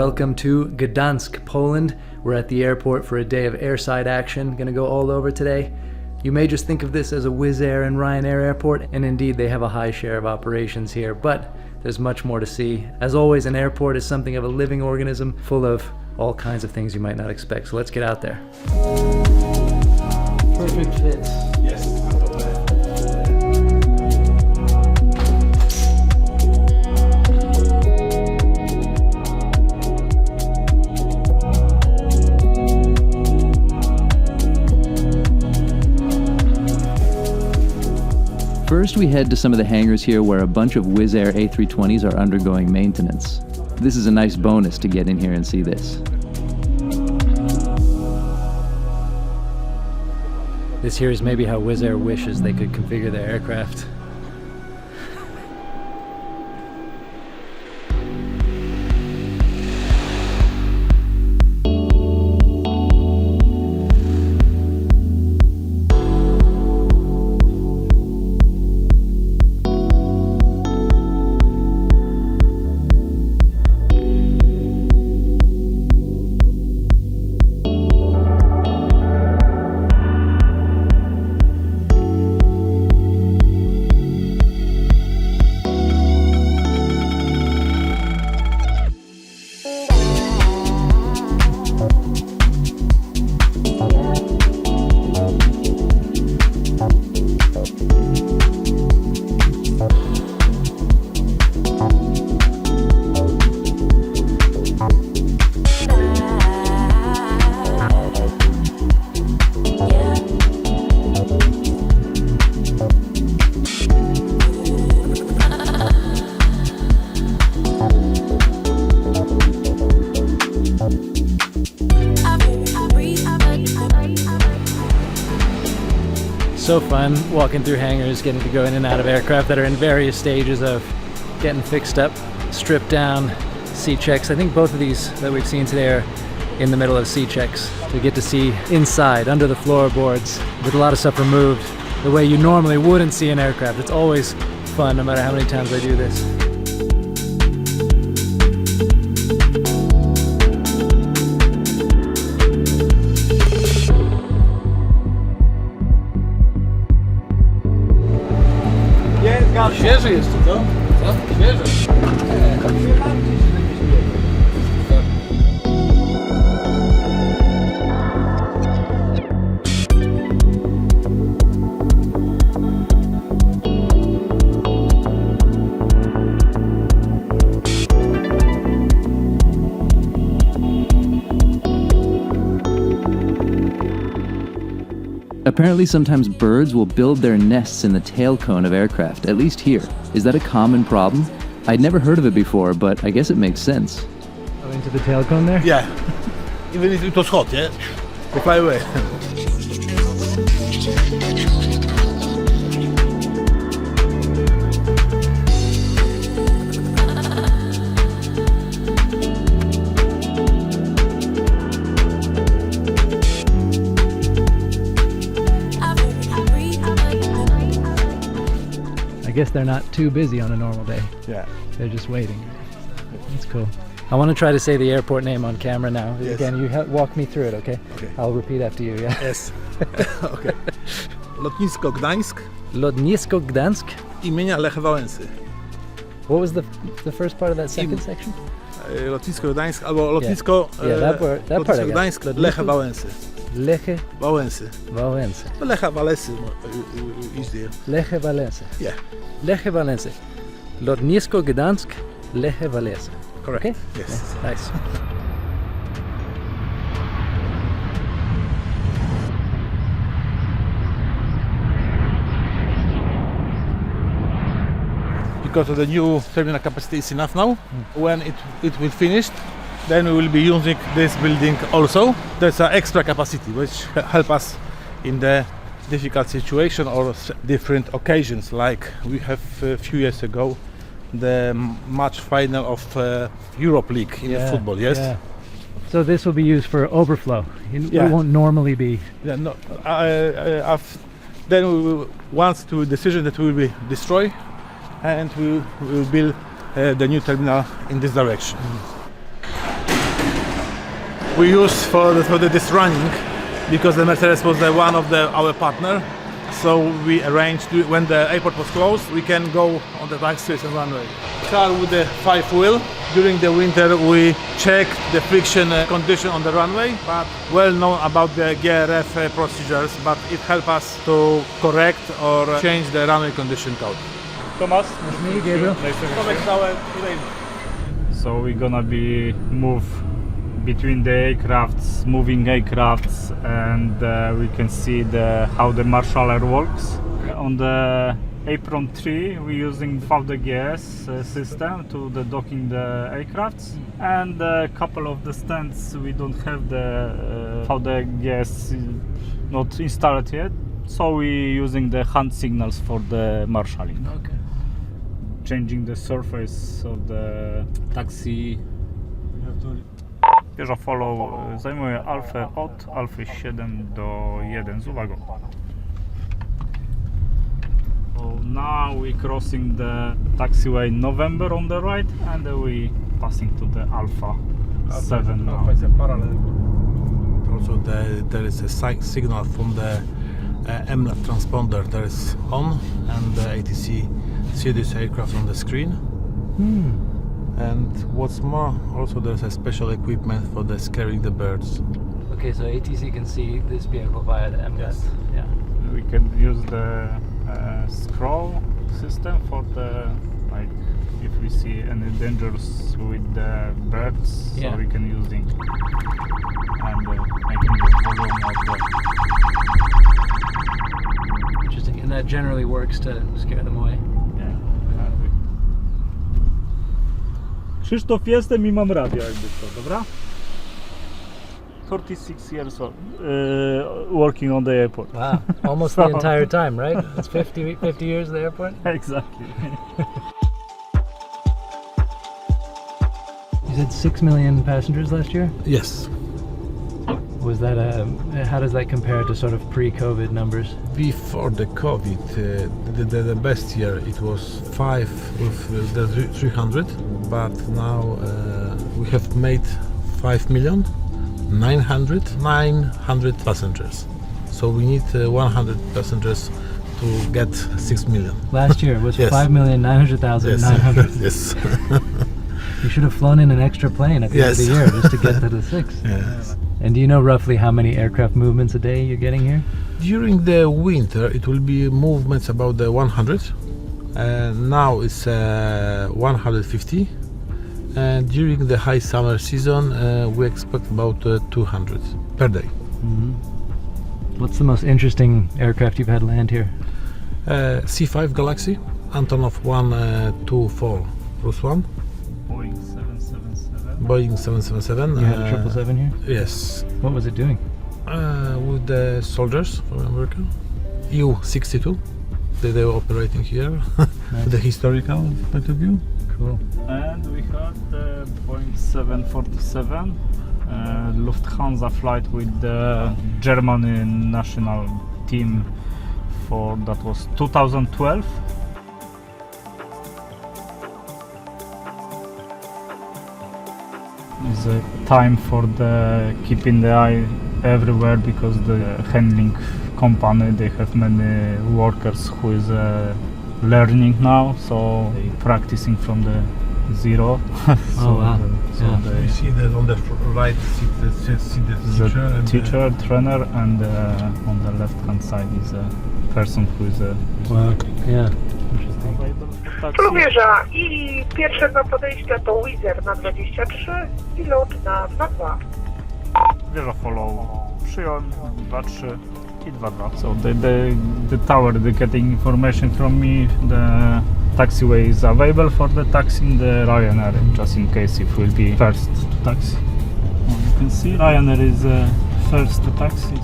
Welcome to Gdansk, Poland. We're at the airport for a day of airside action. Gonna go all over today. You may just think of this as a Wizz Air and Ryanair airport, and indeed they have a high share of operations here, but there's much more to see. As always, an airport is something of a living organism, full of all kinds of things you might not expect, so let's get out there. Perfect fits. Yes. First, we head to some of the hangars here where a bunch of Wizz Air A320s are undergoing maintenance. This is a nice bonus to get in here and see this. This here is maybe how Wizz Air wishes they could configure their aircraft. So fun walking through hangars, getting to go in and out of aircraft that are in various stages of getting fixed up, stripped down, C-checks. I think both of these that we've seen today are in the middle of C-checks. So we get to see inside, under the floorboards, with a lot of stuff removed, the way you normally wouldn't see an aircraft. It's always fun, no matter how many times I do this. Świeży jeszcze, co? Co? Świeży. Apparently sometimes birds will build their nests in the tail cone of aircraft, at least here. Is that a common problem? I'd never heard of it before, but I guess it makes sense. Go into the tail cone there? Yeah. Even if it was hot, yeah? They fly away. I guess they're not too busy on a normal day. Yeah. They're just waiting. That's cool. I want to try to say the airport name on camera now. Yes. Again, you walk me through it, okay? Okay. I'll repeat after you, yeah? Yes. Okay. Lotnisko Gdańsk Lotnisko Gdansk. imienia Lech Wałęsy. What was the first part of that second section? Lotnisko Gdańsk albo lotnisko that part I Lotnisko got. Gdańsk Lech Wałęsy. Lech Wałęsy. Wałęsa. Lecha Wałęsy is there. Lech Wałęsa. Yeah. Lech Wałęsa. Lotnisko Gdansk Lech Wałęsa. Correct. Okay? Yes. Yeah, nice. Because of the new terminal capacity is enough now. When it will finish, then we will be using this building also. There's an extra capacity which help us in the difficult situation or different occasions, like we have a few years ago the match final of Europe League in the football. Yes. Yeah. So this will be used for overflow. It won't normally be. Yeah. No. Then we will, once to decision that we will be destroy, and we will build the new terminal in this direction. we use for this running, because the Mercedes was one of our partner. So we arranged when the airport was closed, we can go on the taxiways and runway. Car with the 5-wheel. During the winter, we check the friction condition on the runway, but well known about the GRF procedures, but it helps us to correct or change the runway condition code. Thomas, Me, Gabriel. so we're gonna be move between the aircrafts, moving aircrafts, and we can see how the marshaller works. On the Apron 3, we're using FBOs system to the docking the aircrafts, and a couple of the stands we don't have the FBOs not installed yet, so we're using the hand signals for the marshalling. Okay. Changing the surface of the taxi. Wieża follow zajmuje alfę od alfy 7 do 1 z uwagą. So now we crossing the taxiway November on the right, and we passing to the alpha 7 now. Also there is a signal from the MLAT transponder that is on, and the ATC see this aircraft on the screen. And what's more, also there's a special equipment for the scaring the birds. Okay, so ATC can see this vehicle via the MDAT. Yes. Yeah. We can use the scroll system for the, like, if we see any dangers with the birds, Yeah. so we can use it and making the volume of the. Interesting. And that generally works to scare them away. Krzysztof, jestem i mam radio, jakby to, dobra? 36 years old, working on the airport. Wow. Almost the entire time, right? It's 50 years at the airport? Exactly. You said 6 million passengers last year? Yes. Was that how does that compare to sort of pre-COVID numbers? Before the COVID, the best year it was 5 with the 300, but now we have made 5,900,900 passengers. So we need 100 passengers to get 6 million. Last year was Yes. 5,900,900. Yes. You should have flown in an extra plane at the end of the Yes. year just to get to the 6. Yes. And do you know roughly how many aircraft movements a day you're getting here? During the winter, it will be movements about the 100. Now it's 150. And during the high summer season, we expect about 200 per day. What's the most interesting aircraft you've had land here? C5 Galaxy, Antonov 124 plus 1, Boeing 777. Boeing 777. You had a 777 here? Yes, What was it doing? with the soldiers from America. EU-62, they were operating here. Nice. The historical point of view. Cool. And we had the Boeing 747 Lufthansa flight with the Germany national team that was 2012. It's a time for the keeping the eye everywhere, because the handling company, they have many workers who is learning now, so practicing from the zero. Oh, wow. Yeah. You see that on the right seat, the teacher. The and teacher, trainer, and on the left hand side is a person who is a Wow. Yeah. Interesting. Wieża i pierwsze dwa podejścia to Wizz Air na 23 i lot na 22. Wieża follow przyjąłem 2-3 i 2-2. So the tower, they getting information from me. The taxiway is available for the taxi in the Ryanair, just in case if we'll be first to taxi. You can see Ryanair is first to taxi.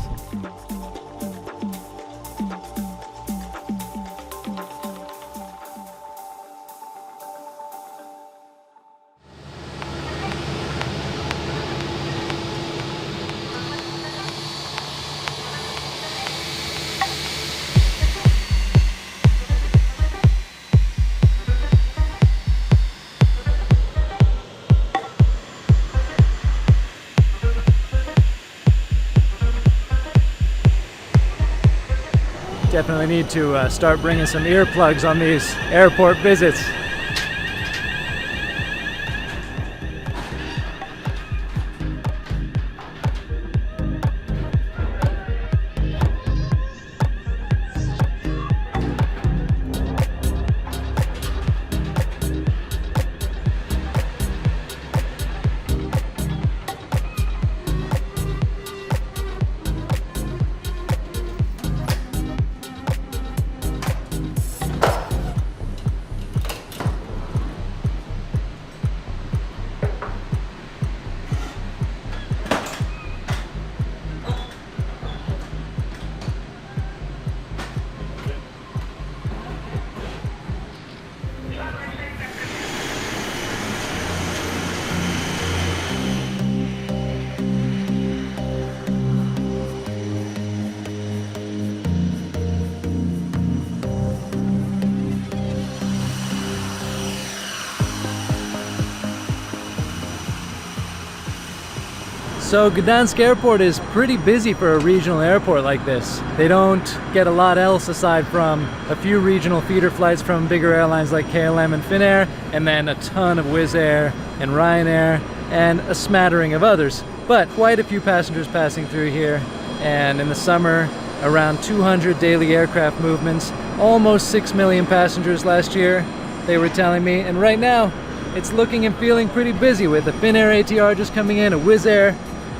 Definitely need to start bringing some earplugs on these airport visits. So Gdańsk Airport is pretty busy for a regional airport like this. They don't get a lot else aside from a few regional feeder flights from bigger airlines like KLM and Finnair, and then a ton of Wizz Air and Ryanair, and a smattering of others. But quite a few passengers passing through here, and in the summer, around 200 daily aircraft movements, almost 6 million passengers last year, they were telling me, and right now, it's looking and feeling pretty busy with the Finnair ATR just coming in, a Wizz Air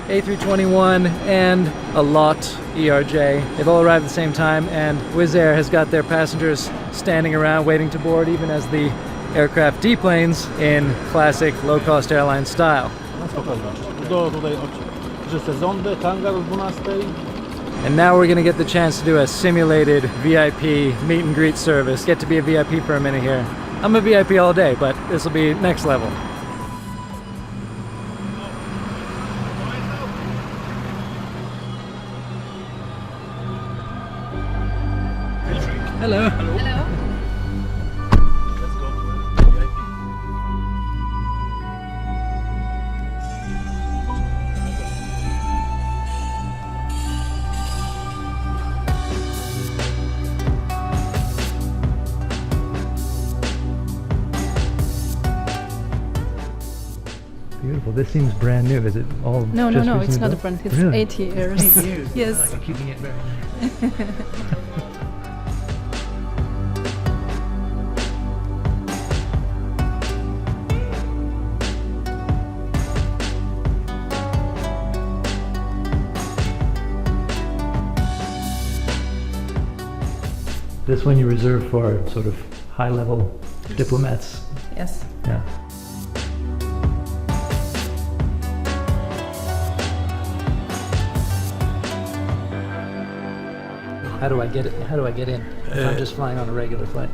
A321, and a LOT ERJ. They've all arrived at the same time, and Wizz Air has got their passengers standing around waiting to board, even as the aircraft deplanes in classic low-cost airline style. And now we're going to get the chance to do a simulated VIP meet and greet service. Get to be a VIP for a minute here. I'm a VIP all day, but this will be next level. Hello. Hello. Let's go to VIP. Beautiful. This seems brand new. Is it all? No, it's not a brand. It's Really? 8 years. 8 years. Yes. Like keeping it very nice. This one you reserve for sort of high-level diplomats. Yes. Yeah. How do I get it? How do I get in? If I'm just flying on a regular flight.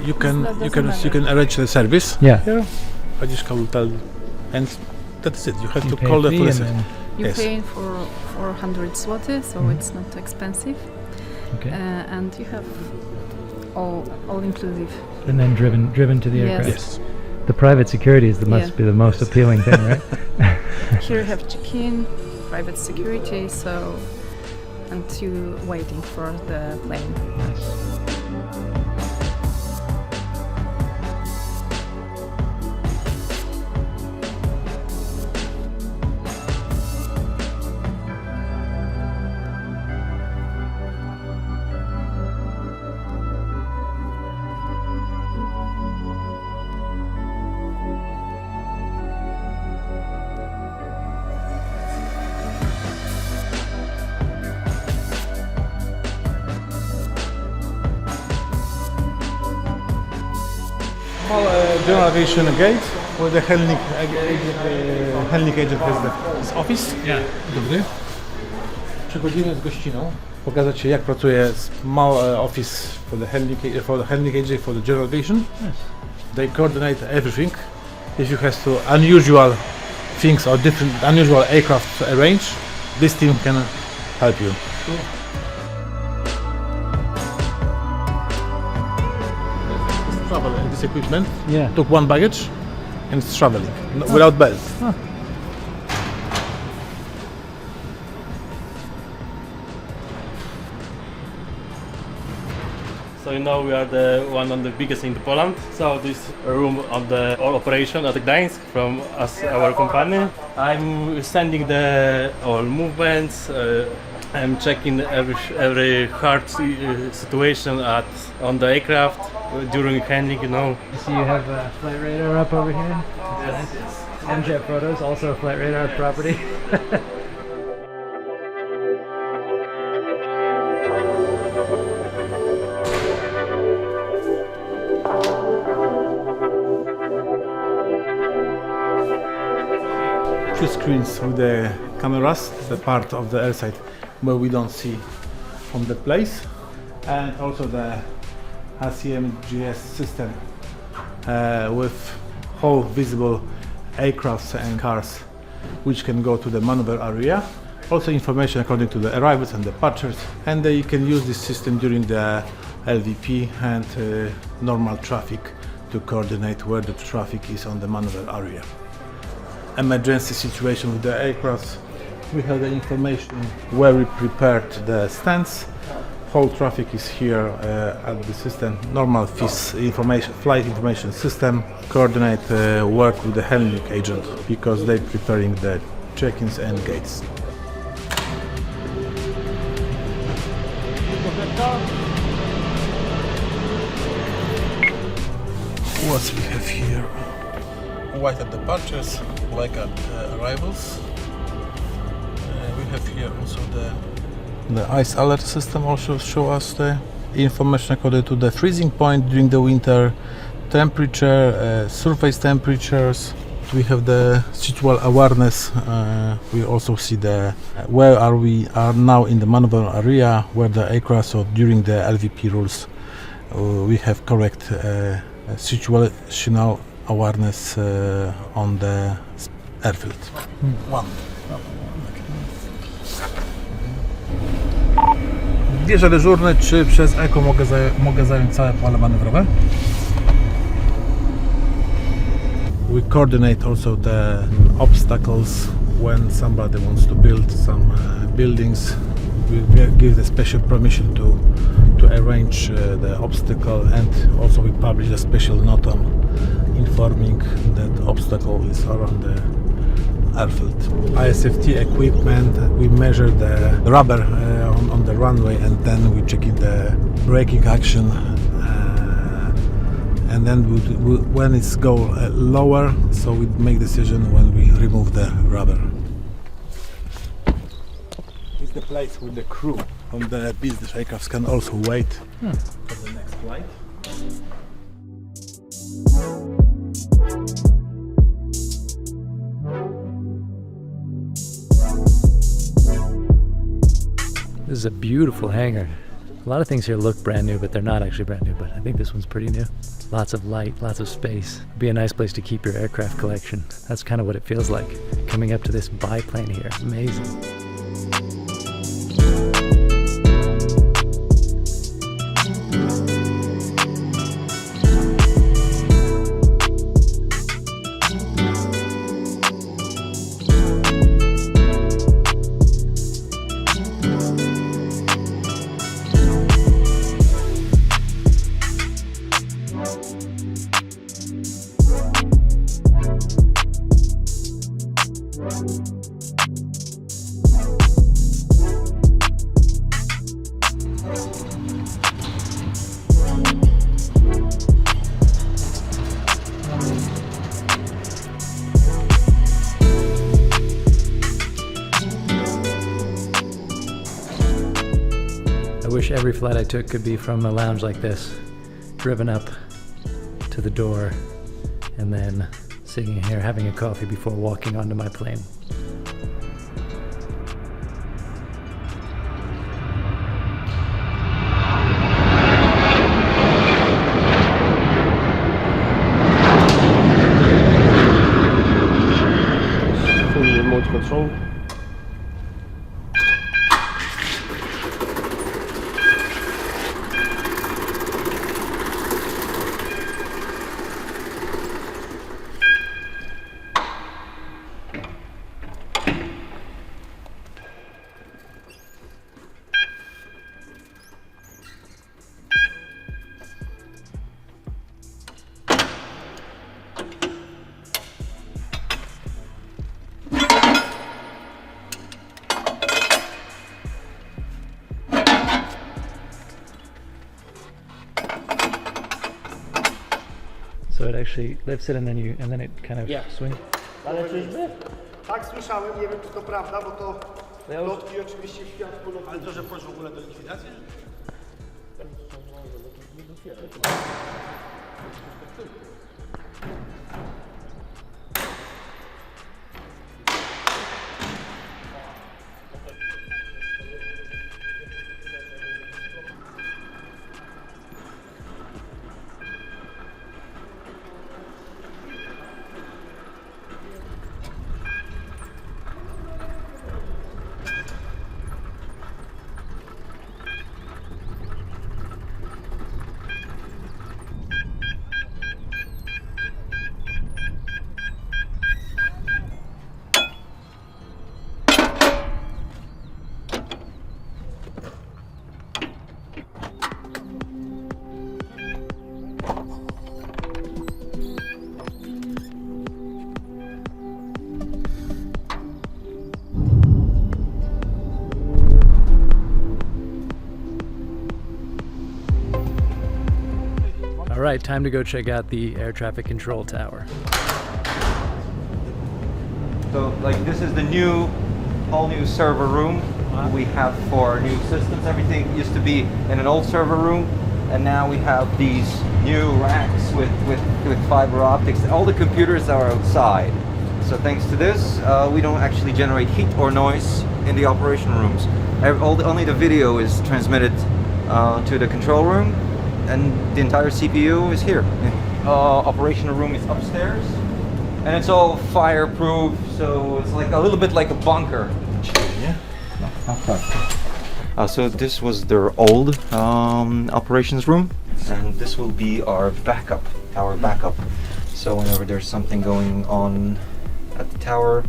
You can doesn't you can arrange the service. Yeah. Here, I just call tell, and that's it. You have to pay call a the fee police. and then- You Yes. pay for 400 zloty, so it's not expensive. Okay. And you have all inclusive. And then driven to the Yes. aircraft. Yes. The private security is must Yeah. be the most appealing thing, right? Here you have check-in, private security, so and you waiting for the plane. Nice. General aviation gate where the handling agent has his office. Yeah. Dobry. Przechodzimy z gościną. Pokazać Ci, jak pracuje small office for the handling agent for the general aviation. Nice. They coordinate everything. If you have to unusual things or different unusual aircraft arrange, this team can help you. Cool. Travel this equipment. Yeah. Took one baggage and it's traveling without belt. Huh. So you know we are the one of the biggest in Poland. So this room of the all operation at Gdańsk from us, our company. I'm sending the all movements. I'm checking every hard situation on the aircraft during handling. You know. I see you have a flight radar up over here. Yes. MJet photos, also a flight radar property. Two screens with the cameras, the part of the airside where we don't see from the place, and also the ACMGS system with whole visible aircrafts and cars which can go to the maneuver area. Also information according to the arrivals and departures, and you can use this system during the LVP and normal traffic to coordinate where the traffic is on the maneuver area. Emergency situation with the aircraft, we have the information where we prepared the stands. Whole traffic is here at the system. Normal FIS information, flight information system. Coordinate work with the handling agent because they're preparing the check-ins and gates. What we have here? White at departures, black at arrivals. We have here also the ice alert system also show us the information according to the freezing point during the winter, temperature, surface temperatures. We have the situational awareness. We also see the where we are now in the maneuver area, where the aircraft. So during the LVP rules, we have correct situational awareness on the airfield. One. Wieża dyżurny, czy przez eko mogę zająć całe pole manewrowe? We coordinate also the obstacles when somebody wants to build some buildings. We give the special permission to arrange the obstacle, and also we publish a special note informing that obstacle is around the airfield. ISFT equipment, we measure the rubber on the runway, and then we check in the braking action, and then when it's go lower, so we make decision when we remove the rubber. It's the place where the crew on the business aircrafts can also wait for the next flight. This is a beautiful hangar. A lot of things here look brand new, but they're not actually brand new, but I think this one's pretty new. Lots of light, lots of space. It'd be a nice place to keep your aircraft collection. That's kind of what it feels like, coming up to this biplane here. Amazing. I wish every flight I took could be from a lounge like this, driven up to the door, and then sitting here having a coffee before walking onto my plane. Fully remote control. So it actually lifts it and then it kind of swings. Tak, słyszałem, nie wiem czy to prawda, bo to lotki oczywiście świat polowy. Ale to, że wchodzi w ogóle do likwidacji? All right, time to go check out the air traffic control tower. So like this is the new, all new server room we have for new systems. Everything used to be in an old server room, and now we have these new racks with fiber optics. All the computers are outside. So thanks to this, we don't actually generate heat or noise in the operation rooms. Only the video is transmitted to the control room, and the entire CPU is here. Operational room is upstairs, and it's all fireproof, so it's like a little bit like a bunker. Yeah. So this was their old operations room, and this will be our backup. So whenever there's something going on at the tower,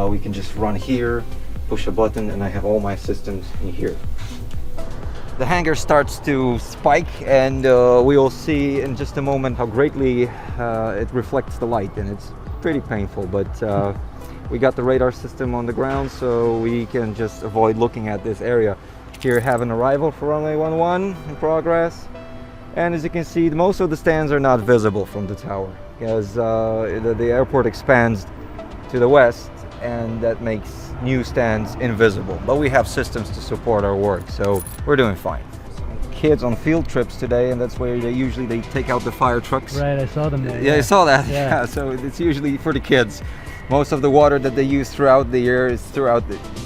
we can just run here, push a button, and I have all my systems in here. The hangar starts to spike, and we will see in just a moment how greatly it reflects the light, and it's pretty painful, but we got the radar system on the ground, so we can just avoid looking at this area. Here have an arrival for runway 11 in progress, and as you can see, most of the stands are not visible from the tower because the airport expands to the west, and that makes new stands invisible, but we have systems to support our work, so we're doing fine. Some kids on field trips today, and that's where they take out the fire trucks. Right, I saw them there. Yeah, I saw that. Yeah, so it's usually for the kids. Most of the water that they use throughout the year is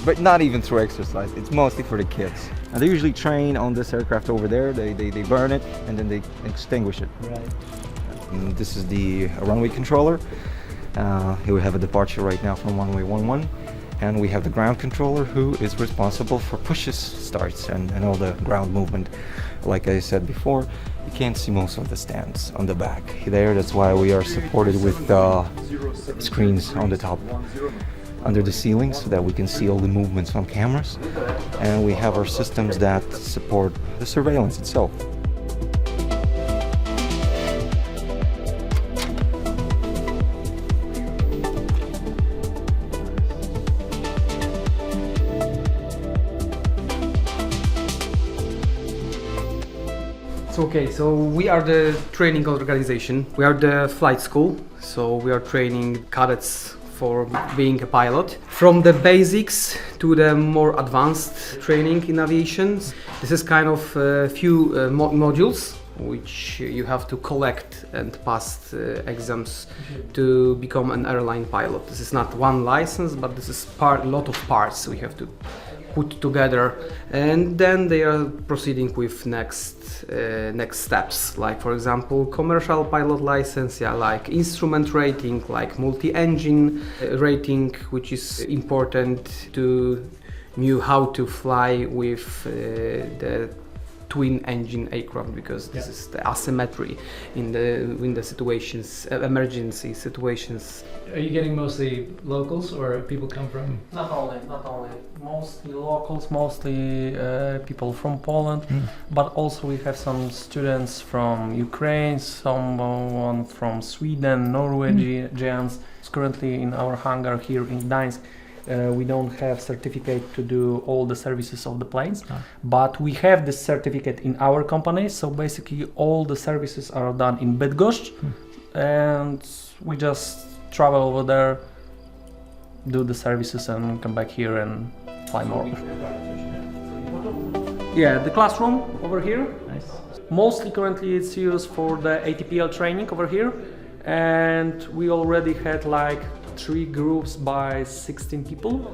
but not even through exercise. It's mostly for the kids. And they usually train on this aircraft over there. They burn it and then they extinguish it. Right. And this is the runway controller. Here we have a departure right now from runway 11. And we have the ground controller, who is responsible for pushes, starts, and all the ground movement. Like I said before, you can't see most of the stands on the back there. That's why we are supported with screens on the top under the ceiling, so that we can see all the movements from cameras. And we have our systems that support the surveillance itself. Okay, so we are the training organization. We are the flight school, so we are training cadets for being a pilot. From the basics to the more advanced training in aviation. This is kind of a few modules which you have to collect and pass exams to become an airline pilot. This is not one license, but this is a lot of parts we have to put together, and then they are proceeding with next steps, like for example commercial pilot license, like instrument rating, like multi-engine rating, which is important to know how to fly with the twin engine aircraft, because this is the asymmetry in the situations, emergency situations. Are you getting mostly locals, or people come from? Not only. Mostly locals, mostly people from Poland, but also we have some students from Ukraine, someone from Sweden, Norwegians. Currently in our hangar here in Gdańsk, we don't have certificate to do all the services of the planes, but we have this certificate in our company, so basically all the services are done in Bydgoszcz, and we just travel over there, do the services, and come back here and fly more. Yeah, the classroom over here. Nice. Mostly currently it's used for the ATPL training over here, and we already had like 3 groups by 16 people.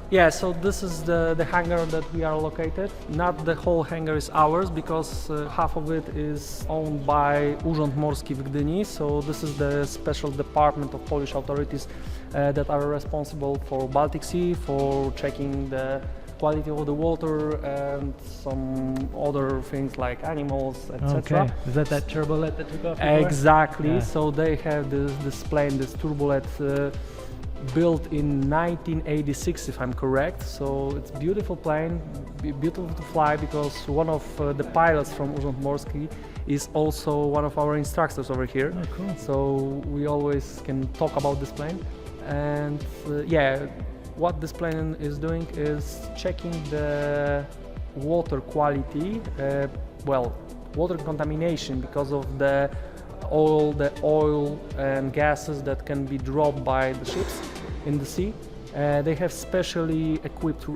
Yeah, so this is the hangar that we are located. Not the whole hangar is ours, because half of it is owned by Urząd Morski w Gdyni. So this is the special department of Polish authorities that are responsible for Baltic Sea, for checking the quality of the water and some other things like animals, etc. Okay. Is that turbolet that took off before? Exactly. Yeah. So they have this plane, this turbolet, built in 1986, if I'm correct. So it's a beautiful plane, beautiful to fly, because one of the pilots from Urząd Morski is also one of our instructors over here. Oh, cool. So we always can talk about this plane. And yeah, what this plane is doing is checking the water quality, water contamination, because of all the oil and gases that can be dropped by the ships in the sea. They are specially equipped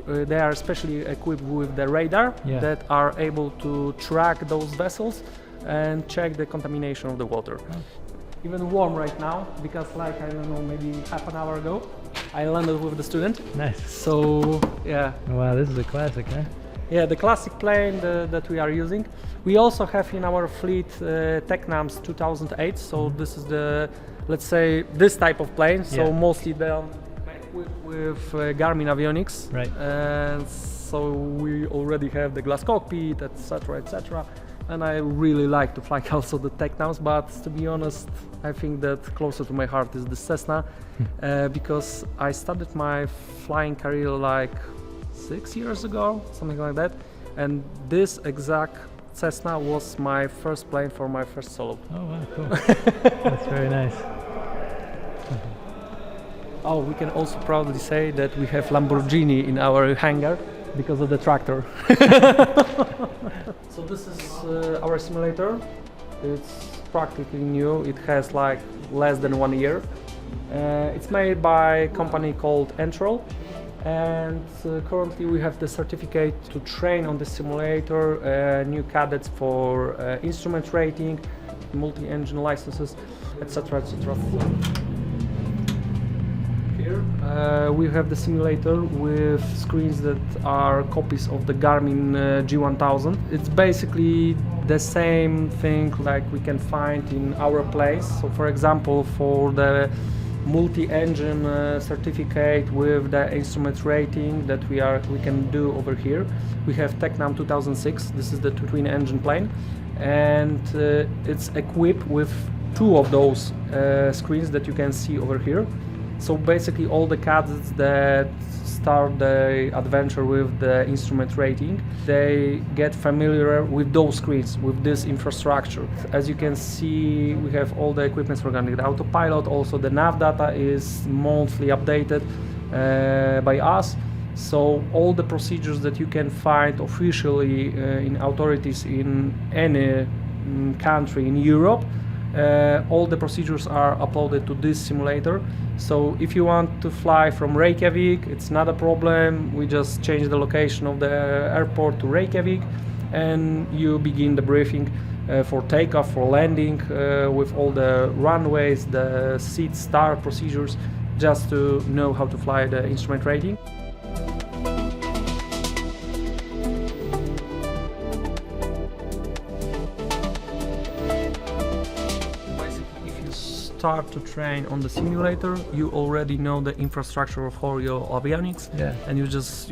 with the radar that are able to track those vessels and check the contamination of the water. Even warm right now, because like, I don't know, maybe half an hour ago, I landed with the student. Nice. So yeah. Wow, this is a classic, huh? Yeah, the classic plane that we are using. We also have in our fleet Tecnams 2008. So this is let's say, this type of plane. So mostly they're equipped with Garmin avionics. Right. And so we already have the glass cockpit, etc., etc. And I really like to fly also the Tecnams, but to be honest, I think that closer to my heart is the Cessna, because I started my flying career like 6 years ago, something like that, and this exact Cessna was my first plane for my first solo. Oh wow, cool. That's very nice. Oh, we can also proudly say that we have Lamborghini in our hangar because of the tractor. So this is our simulator. It's practically new. It has like less than 1 year. It's made by a company called Entrol, and currently we have the certificate to train on the simulator, new cadets for instrument rating, multi-engine licenses, etc., etc. Here we have the simulator with screens that are copies of the Garmin G1000. It's basically the same thing like we can find in our place. So for example, for the multi-engine certificate with the instrument rating that we can do over here, we have Tecnam 2006. This is the twin engine plane, and it's equipped with 2 of those screens that you can see over here. So basically all the cadets that start the adventure with the instrument rating, they get familiar with those screens, with this infrastructure. As you can see, we have all the equipment regarding the autopilot. Also the nav data is monthly updated by us. So all the procedures that you can find officially in authorities in any country in Europe, all the procedures are uploaded to this simulator. So if you want to fly from Reykjavik, it's not a problem. We just change the location of the airport to Reykjavik, and you begin the briefing for takeoff, for landing, with all the runways, the seat start procedures, just to know how to fly the instrument rating. Start to train on the simulator, you already know the infrastructure of all your avionics, and you just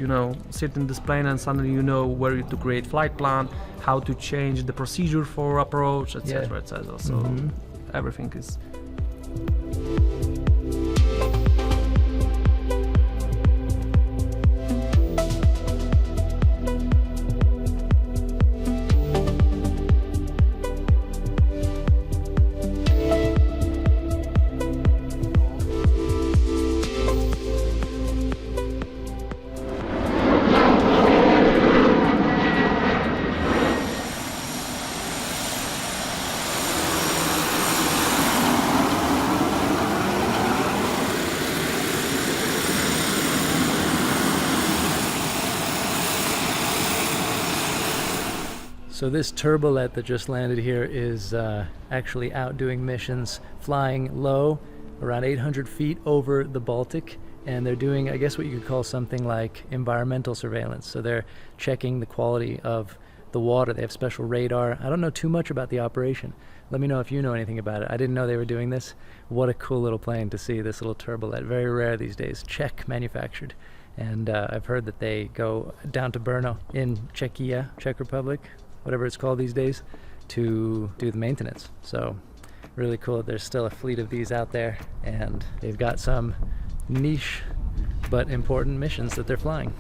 sit in this plane and suddenly you know where to create flight plan, how to change the procedure for approach, etc., etc. So everything is. So this turbolet that just landed here is actually out doing missions, flying low, around 800 feet over the Baltic, and they're doing, I guess, what you could call something like environmental surveillance. So they're checking the quality of the water. They have special radar. I don't know too much about the operation. Let me know if you know anything about it. I didn't know they were doing this. What a cool little plane to see, this little turbolet. Very rare these days. Czech manufactured. And I've heard that they go down to Brno in Czechia, Czech Republic, whatever it's called these days, to do the maintenance. So really cool that there's still a fleet of these out there, and they've got some niche but important missions that they're flying.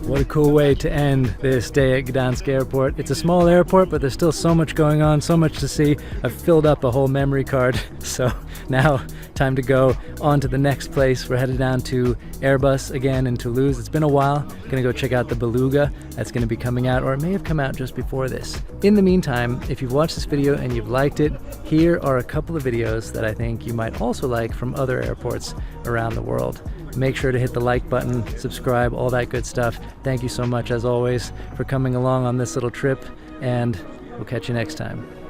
What a cool way to end this day at Gdańsk Airport. It's a small airport, but there's still so much going on, so much to see. I've filled up a whole memory card, so now time to go on to the next place. We're headed down to Airbus again in Toulouse. It's been a while. Gonna go check out the Beluga. That's gonna be coming out, or it may have come out just before this. In the meantime, if you've watched this video and you've liked it, here are a couple of videos that I think you might also like from other airports around the world. Make sure to hit the like button, subscribe, all that good stuff. Thank you so much, as always, for coming along on this little trip, and we'll catch you next time.